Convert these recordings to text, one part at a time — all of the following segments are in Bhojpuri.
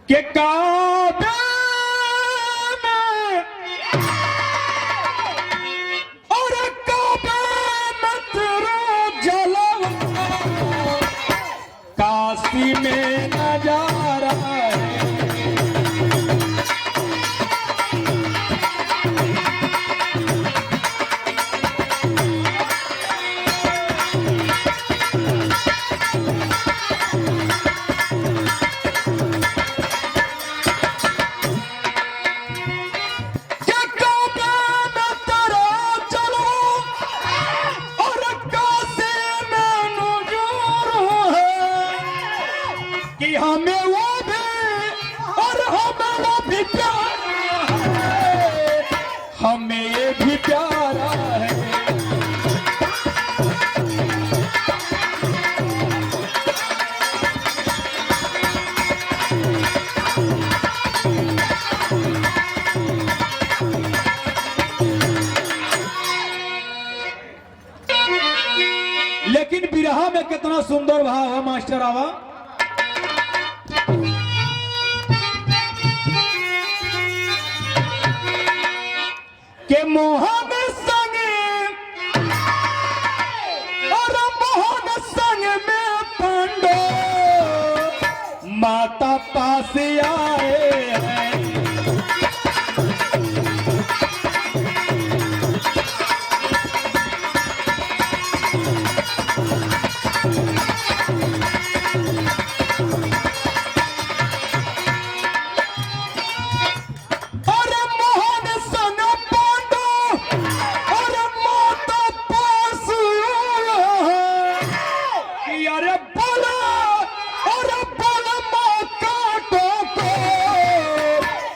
के काबे में और काबे में तेरा जलवा काशी में नजारा है। कि हमें वो भी और हमें वो भी प्यारा है, हमें ये भी प्यारा है। लेकिन बिरहा में कितना सुंदर भाव है मास्टर आवा। के मोहन संग और मोहन संग में पांडो माता पास आए हैं।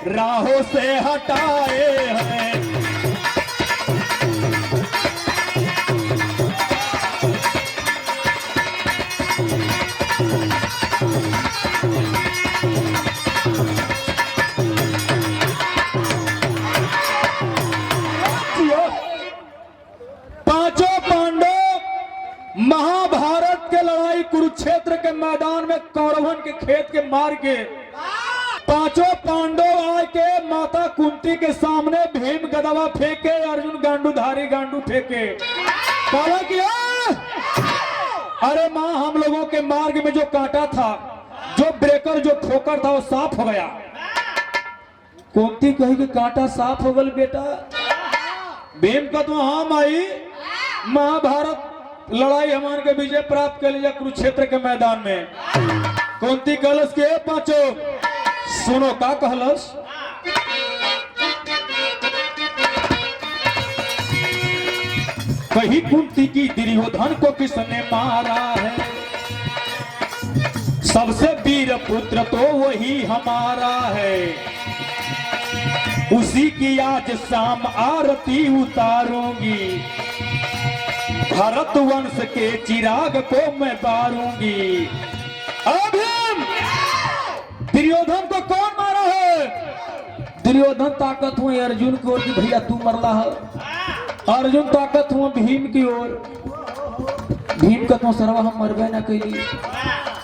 राहों से हटाए हैं। पांचों पांडव महाभारत के लड़ाई कुरुक्षेत्र के मैदान में कौरवन के खेत के मार के पांचों पांडव आके माता कुंती के सामने भीम गदवा फेंके, अर्जुन गांडूधारी गांडू फेंके। कहा कि अरे माँ, हम लोगों के मार्ग में जो कांटा था, जो ब्रेकर, जो ठोकर था, वो साफ हो गया। कुंती कही कि कांटा साफ हो गल बेटा। भीम का तो हाँ माई, महाभारत लड़ाई हमारे के विजय प्राप्त कर लिया कुरुक्षेत्र के मैदान में। कुंती कलश के पांचों सुनो का कहलस। कही कुंती की दुर्योधन को किसने मारा है, सबसे वीर पुत्र तो वही हमारा है। उसी की आज शाम आरती उतारूंगी, भरत वंश के चिराग को मैं बारूंगी। अभी दुर्योधन को कौन मारा है? दुर्योधन ताकत हुए अर्जुन की ओर की भैया तू मरला है। अर्जुन ताकत हुआ भीम की ओर। भीम का तो सरवा हम मरबे न कैली,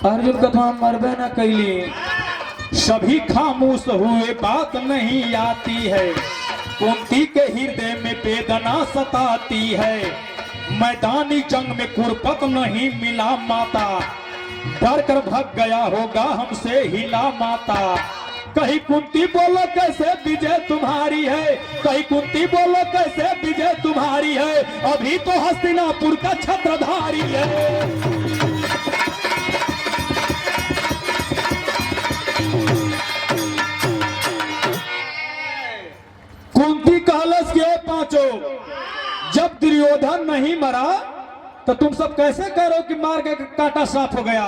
अर्जुन का तो हम मरबे न कैली। सभी खामोश हुए, बात नहीं आती है। कुंती के हृदय में वेदना सताती है। मैदानी जंग में कुरपत नहीं मिला माता, डर कर भाग गया होगा हमसे हिला माता। कहीं कुंती बोलो कैसे विजय तुम्हारी है, कहीं कुंती बोलो कैसे विजय तुम्हारी है। अभी तो हस्तिनापुर का छत्रधारी है। कुंती कहलस के पांचों, जब दुर्योधन नहीं मरा तो तुम सब कैसे कह रहे हो कि मार के कांटा साफ हो गया।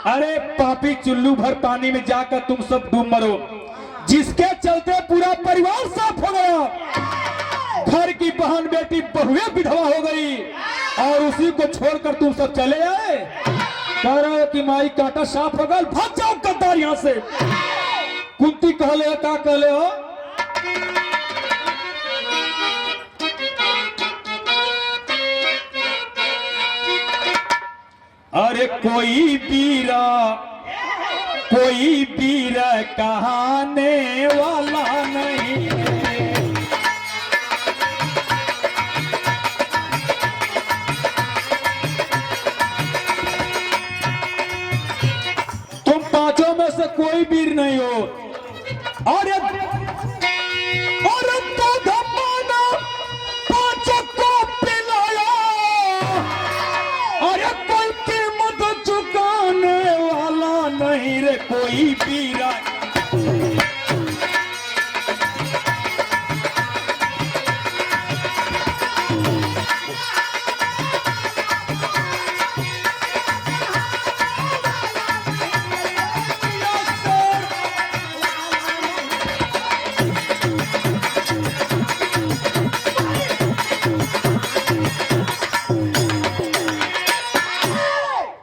अरे पापी, चुल्लू भर पानी में जाकर तुम सब डूब मरो, जिसके चलते पूरा परिवार साफ हो गया। घर की बहन बेटी बहुए विधवा हो गई और उसी को छोड़कर तुम सब चले आए। कह रहे हो कि माई कांटा साफ हो गया, भाग जाओ गद्दार यहां से। कुंती कहले का कहले हो? अरे कोई वीरा कोई वीर कहाने वाला नहीं रे। तुम पांचों में से कोई वीर नहीं हो। और तो धमाना पांचों को पिलाया, और कोई कीमत चुकाने वाला नहीं रे कोई वीरा।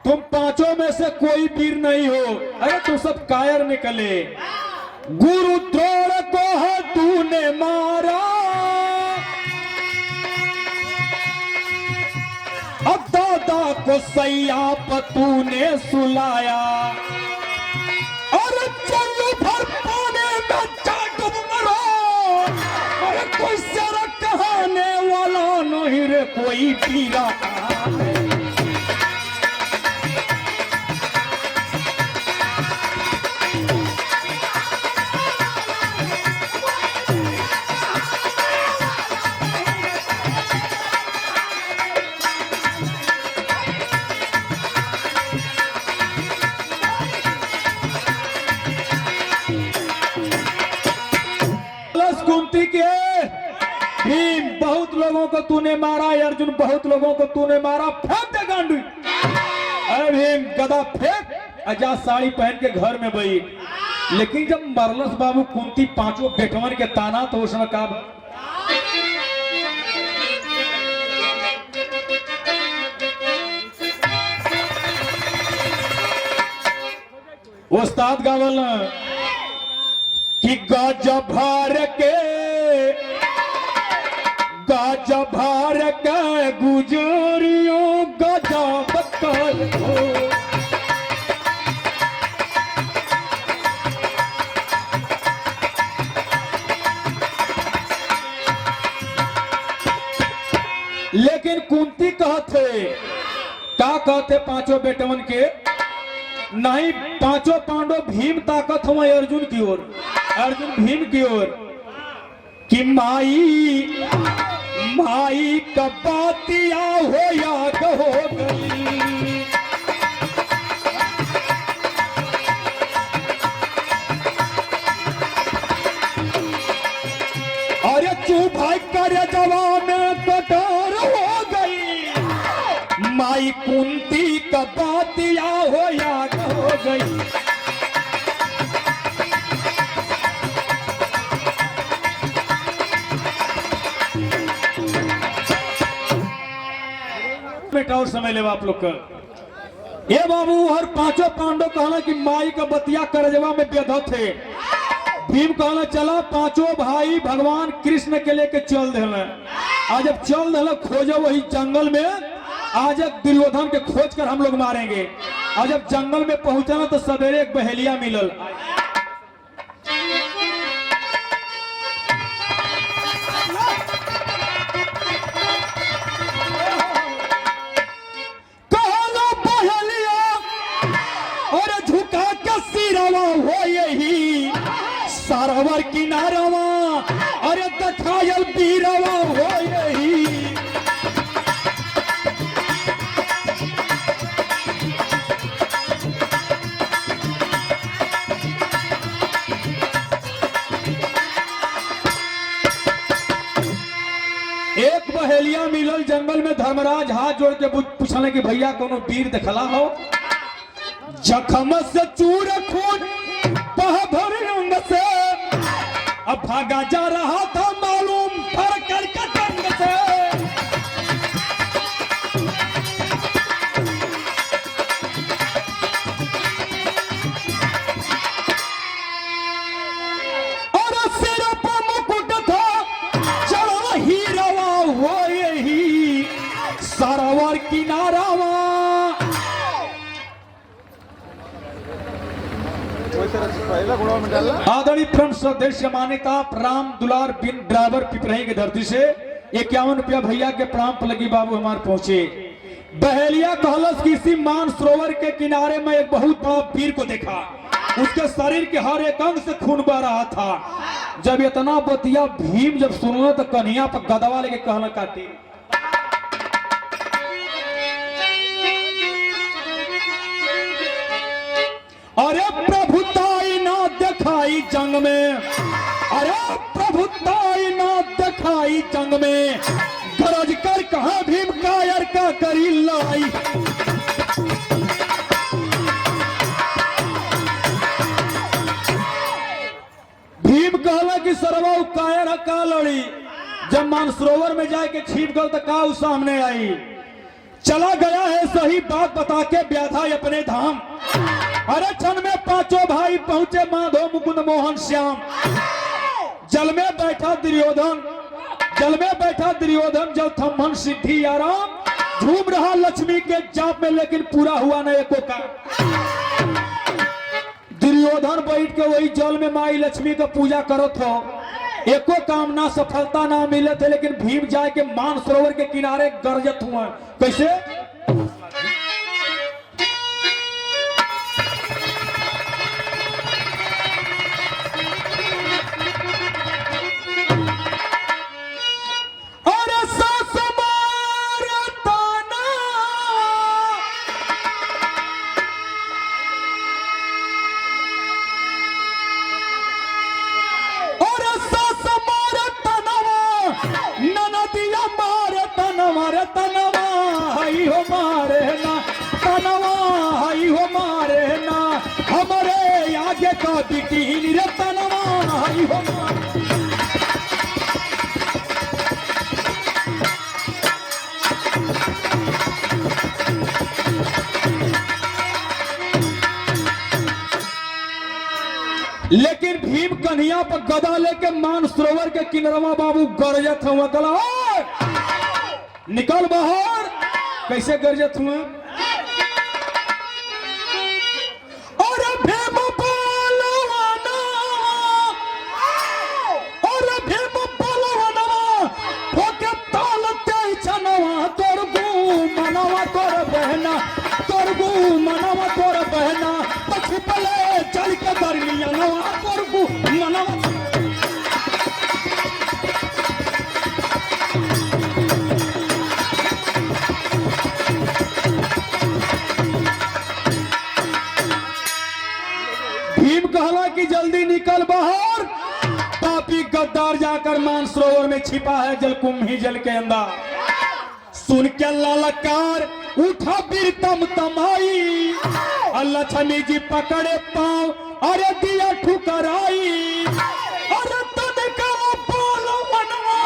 तुम पांचों में से कोई वीर नहीं हो। अरे तुम सब कायर निकले। गुरु द्रोण को है तूने मारा, अब दादा को सैया पर तूने सुलाया, और चल भर पाने में जाट मरो। अरे कोई सारा कहने वाला नहीं रे कोई वीरा। कुंती के भीम बहुत लोगों को तूने मारा, अर्जुन बहुत लोगों को तूने मारा, फेंक दे गांडू। अरे भीम गदा फेंक, आजा साड़ी पहन के घर में बैठ। लेकिन जब मरलस बाबू कुंती पांचों बेटवन के ताना, तो उसमें का उस्ताद गावल कि गाजा भार के गुजरियों गाजा बकर हो। लेकिन कुंती कहते का कहते पांचों बेटवन के नहीं, पांचों पांडव भीम ताकत हुआ अर्जुन की ओर, अर्जुन भीम की ओर कि माई का बातिया हो याद हो गई। अरे तू भाई कर जवान कटोर हो गई, माई कुंती का बातिया हो याद हो गई। और समय ले आप लोग कर। ये बाबू हर पांचों पांडव कहना कि माई का बतिया करजवा में बेधा थे। भीम कहना चला पांचों भाई भगवान कृष्ण के लेके चल देना। आज जब चल देना खोजो वही जंगल में, आज दुर्योधन के खोज कर हम लोग मारेंगे। आज जब जंगल में पहुंचा तो सवेरे एक बहेलिया मिलल। हो यही सारावर किनारवा, अरे दखायल पीरवा हो यही। एक बहेलिया मिलल जंगल में। धर्मराज हाथ जोड़ के पूछने कि भैया कोनो वीर दिखला हो। जखम से चूर खून बहादुर रंग से, अब भागा जा रहा था मालूम फर कर कटंग से। और सिर पर मुकुट था चढ़ा हीरावा हो यही सारावर किनारावा। आदरणीय फ्रेंड सदस्य मान्यता राम दुलार बिन ड्राइवर पिपरही की धरती से 51 रुपया भैया के प्राण पलगी बाबू हमारे पहुंचे। बहेलिया कहलस कि इसी मान सरोवर के किनारे में एक बहुत बड़ा वीर को देखा। उसके शरीर के हर एक अंग से खून बह रहा था। जब इतना बतिया भीम जब सुनो तो कन्हैया पर गदवा लेके कहना काटी। अरे प्रभुताई ना दिखाई जंग में, अरे प्रभुताई ना दिखाई जंग में, गरज कर कहा भीम कायर का करी लाई। भीम कहला कि सरवा कायर का लड़ी। जब मानसरोवर में जाके छिप गल तो का सामने आई। चला गया है सही बात बता के व्याधा अपने धाम। अरे क्षण में पांचों भाई पहुंचे माधव मुकुंद मोहन श्याम। जल में बैठा दुर्योधन, जल में बैठा दुर्योधन जब थम्मन सिद्धि आराम। झूम रहा लक्ष्मी के जाप में लेकिन पूरा हुआ न एको का। दुर्योधन बैठ के वही जल में माई लक्ष्मी का पूजा करत हो। एको काम ना सफलता ना मिले थे। लेकिन भीम जाए के मान सरोवर के किनारे गरजत हुआ। कैसे? लेकिन भीम कन्हैया पर गदा लेके मान सरोवर के किनारवा बाबू गरजत हुआ। कला निकल बाहर। कैसे गरजत हुआ? और भीम बलवाना, और भीम बलवाना होके तालते छनवा। तोर गु मनवा तोर बहना, तोर गु मनवा तोर बहना। पछी पले चल के दरमिया नवा तोर गु मनवा। भीम कहला कि जल्दी निकल बाहर। पापी गद्दार जाकर मानसरोवर में छिपा है जलकुंभी जल के अंदर। सुन के ललकार उठा बीरतम तमाई। लक्ष्मी जी पकड़े पांव अरे दिया ठुकराई। अरे तन का बोलो मनवा,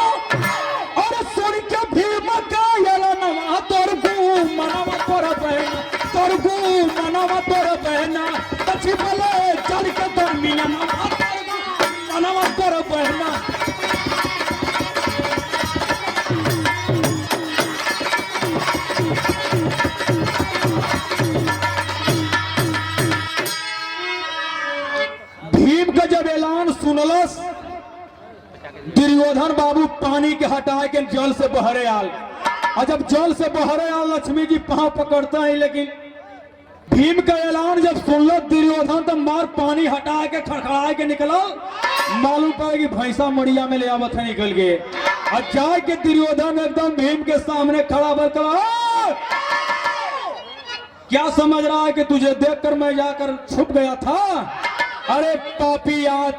अरे सुन के भीम कायल नवा। तोर गु मनवा तोर बहना, तोर गु मनवा तोर बहना। पछी बोले चल के दरमिया नवा। तोर गु मनवा तोर बहना। भीम का जब ऐलान सुनलस दुर्योधन बाबू पानी के हटाए के जल से बहरे आल। और जब जल से बहरे आल लक्ष्मी जी पांव पकड़ता है। लेकिन भीम का ऐलान जब सुनल दुर्योधन तो मार पानी हटा के खड़खड़ा के निकला। मालूम पड़ा कि भैंसा मड़िया में ले आवत है निकल गए। और जाए के दुर्योधन एकदम भीम के सामने खड़ा बरकला। क्या समझ रहा है कि तुझे देखकर मैं जाकर छुप गया था? अरे पापी आज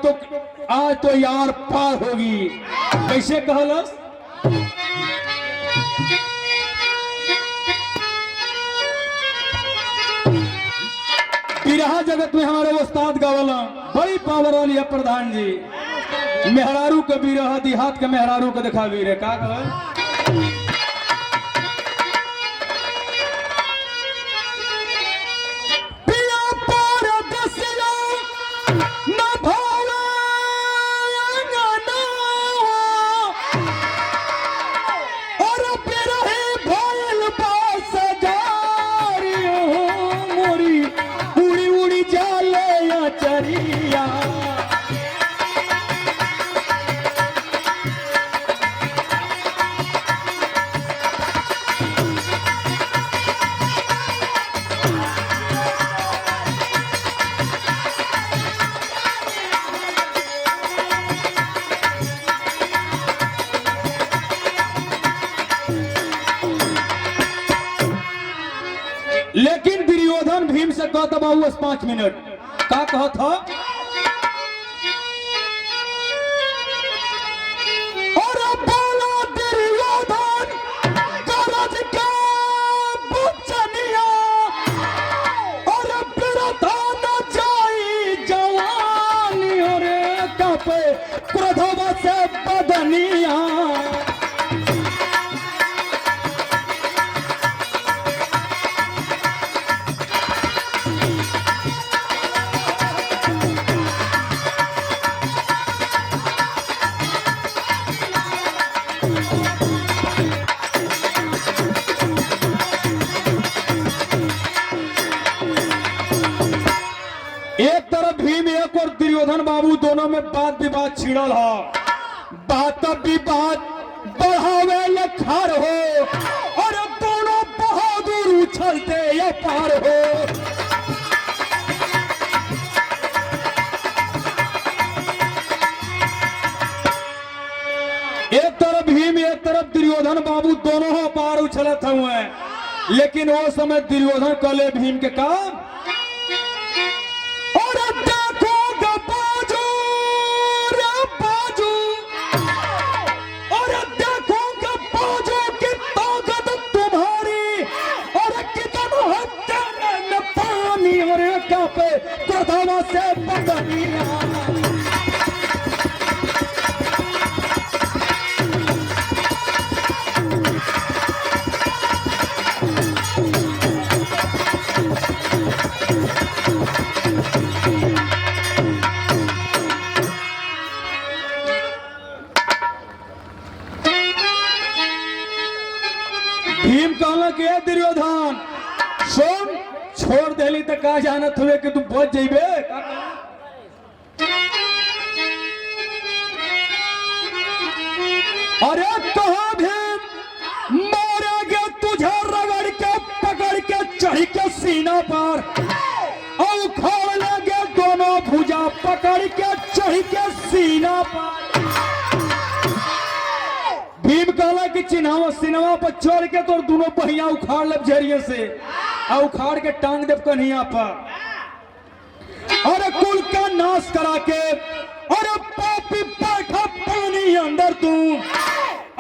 तो यार पार होगी। कैसे कहलस? बिरहा जगत में हमारे उस्ताद गावला बड़ी पावर वाली है प्रधान जी। मेहरारू के बिरहा देहात के मेहरारू को दिखा वीर है का कहल? चरिया लेकिन दुर्योधन भीम से कहता बाबू 5 मिनट का कहा था। और बोला दुर्योधन गरज का बचनिया और बिरथा न जाई जवानी और कपे क्रोधवा से बदनिया। एक तरफ भीम एक और दुर्योधन बाबू दोनों में बात विवाद छिड़ल हो। बात विवाद बढ़ावे ले खार हो और दोनों बहादुर उछलते या पार हो। एक तरफ भीम एक तरफ दुर्योधन बाबू दोनों हो पार उछलत हुए। लेकिन वो समय दुर्योधन कले भीम के काम और देखो बाजू रे बाजू और देखो बाजू की ताकत तुम्हारी और कितना हत्या में पानी और कापे क्रोधवा से बदनिया। भीम कहला कि दुर्योधन सुन छोड़ देली तो का जानत हुए कि तुम बच जाइबे। अरे कहा भीम मारेगे तुझे रगड़ के पकड़ के चढ़ के सीना पर और उखाड़ लेंगे दोनों भुजा पकड़ के चढ़ के सीना पर। भीम कहला कि चिन्हावा सिनेमा पर चढ़ के तो दोनों पहिया उखाड़ लब जरिए से और उखाड़ के टांग देव कन्हैया पर। और कुल का नाश करा के और पापी बैठा पानी अंदर तू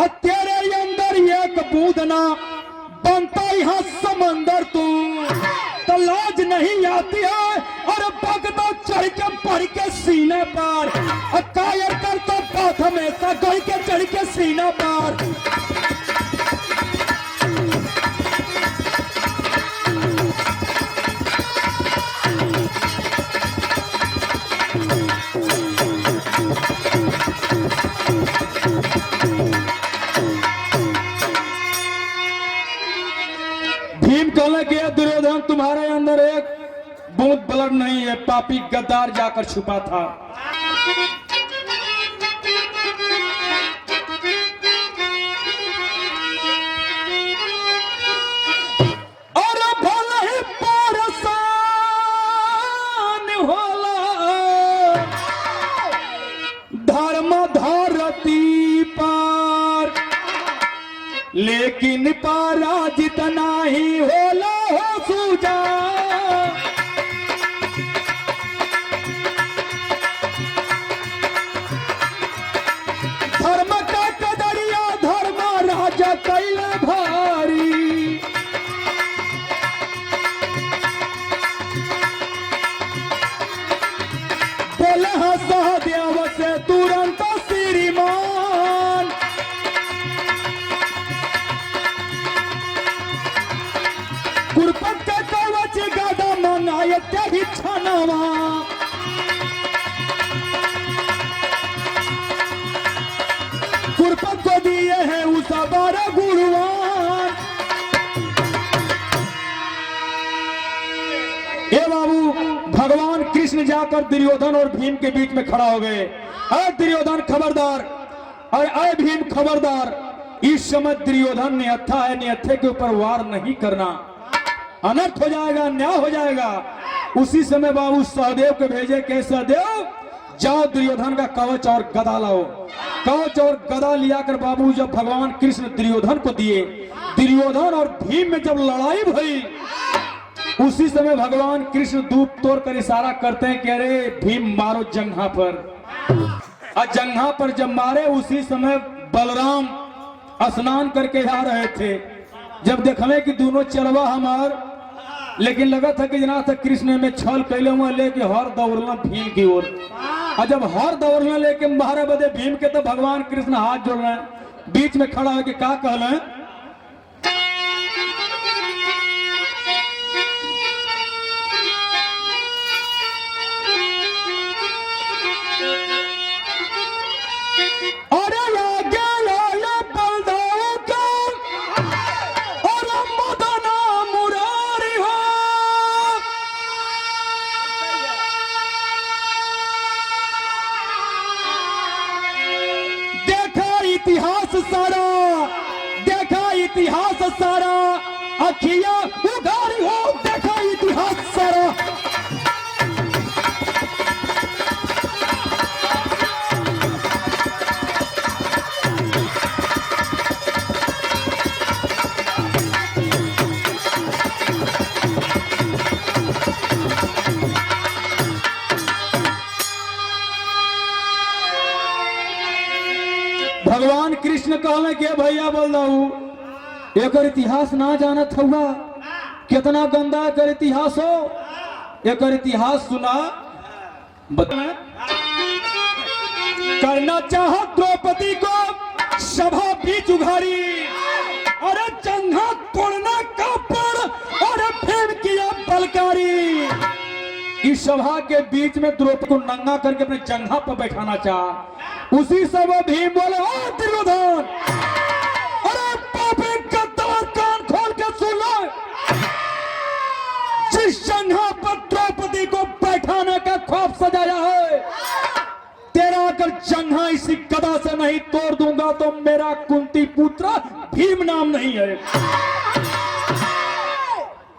और तेरे अंदर एक बूंद ना बनता यहाँ समंदर तू। तो लाज नहीं आती है और भगता चढ़ के पढ़ के सीने पर और कायर करता बात हमेशा गढ़ के चढ़ के सीना पर। भीम कहला कि दुर्योधन तुम्हारे अंदर एक बूंद ब्लड नहीं है, पापी गद्दार जाकर छुपा था। और भले ही परेशान होला धर्म धरती पर लेकिन पराजित नहीं होला हो सूजा। धर्म का कदरिया धर्म राजा कैले भारी। बोले हाँ सहदेव से तुरंत श्रीमान कुरपत के कवच गादा मनायते ही छनवा। कुरपत को दिए हैं उस बारह गुणवान। ए बाबू भगवान कृष्ण जाकर दुर्योधन और भीम के बीच में खड़ा हो गए। अरे दुर्योधन खबरदार और अरे भीम खबरदार, इस समय दुर्योधन निहत्था है, निहत्थे के ऊपर वार नहीं करना, अनर्थ हो जाएगा, अन्याय हो जाएगा। उसी समय बाबू सहदेव के भेजे के सहदेव जाओ दुर्योधन का कवच और गदा लाओ। कवच और गदा लिया कर बाबू जब भगवान कृष्ण दुर्योधन को दिए, दुर्योधन और भीम में जब लड़ाई भई उसी समय भगवान कृष्ण धूप तोड़ कर इशारा करते हैं कि अरे भीम मारो जंघा पर। और जंघा पर जब मारे उसी समय बलराम स्नान करके आ रहे थे। जब देखले कि दोनों चलवा हमार, लेकिन लगा था कि जना तक कृष्ण में छल कैले हुआ लेके हर दौड़ना भीम की ओर। और जब हर दौड़ना लेके मारे बदे भीम के, तो भगवान कृष्ण हाथ जोड़ रहे हैं, बीच में खड़ा होकर क्या कहले, इतिहास सारा अखिया उगारी हो, देखा इतिहास सारा। भगवान कृष्ण कहले के भैया बोल दू एक इतिहास ना जानत हुआ, कितना गंदा कर इतिहास हो। एक इतिहास सुना बता, करना चाहा द्रौपदी को सभा बीच उघारी, अरे जंघा तोड़ना का पर, अरे फिर किया बलकारी। इस सभा के बीच में द्रौपदी को नंगा करके अपने जंघा पर बैठाना चाहा। उसी समय भीम बोले, ओ दुर्योधन, अरे पापी गद्दार, कान खोल के सुन लो, जिस जंघा पर द्रौपदी को बैठाने का ख्वाब सजाया है, तेरा अगर जंघा इसी गदा से नहीं तोड़ दूंगा तो मेरा कुंती पुत्र भीम नाम नहीं है।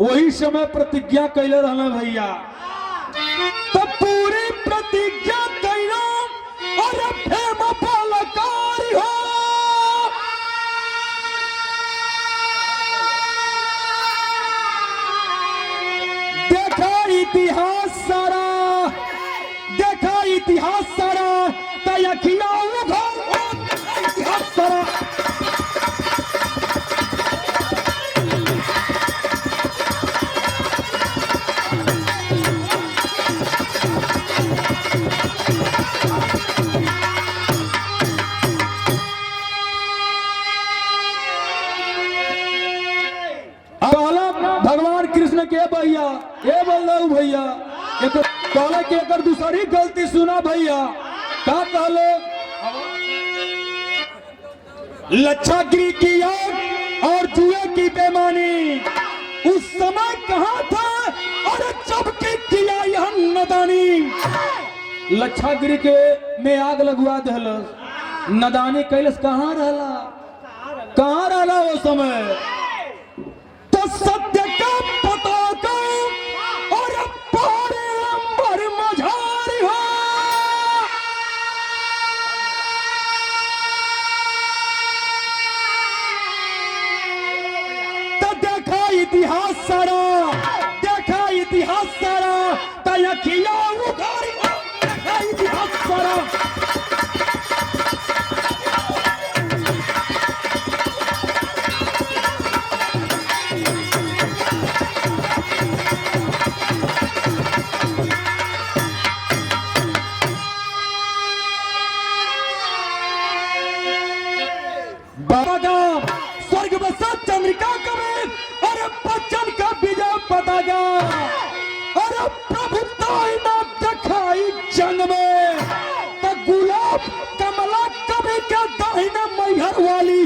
वही समय प्रतिज्ञा कैले रहना भैया, तो पूरी प्रतिज्ञा कैला और फेम बलकारी हो। देखा इतिहास सारा, देखा इतिहास सारा, तयखिया उघार हो, इतिहास सारा। भगवान कृष्ण के भैया ये बोल रहा हूं भैया, एक कहले के एक दूसरी गलती सुना भैया, क्या कहले, लच्छागिरी की आग और जुए की बेमानी उस समय कहां था, और जब की किया यह नदानी। लच्छागिरी के में आग लगवा दहल, नदानी कैलस कहां रहला वो समय। तो सत्य का पताका और पारे अंबर मझारी हो, तो देखा इतिहास सारा, देखा इतिहास सारा, तयखिया उघारी हो, देखा इतिहास सारा। स्वर्ग बसा चंद्रिका कवि और बच्चन का विजय पताका, और प्रभुता न दिखाई जंग में, तो गुलाब कमला कवि का दाहिना मैहर वाली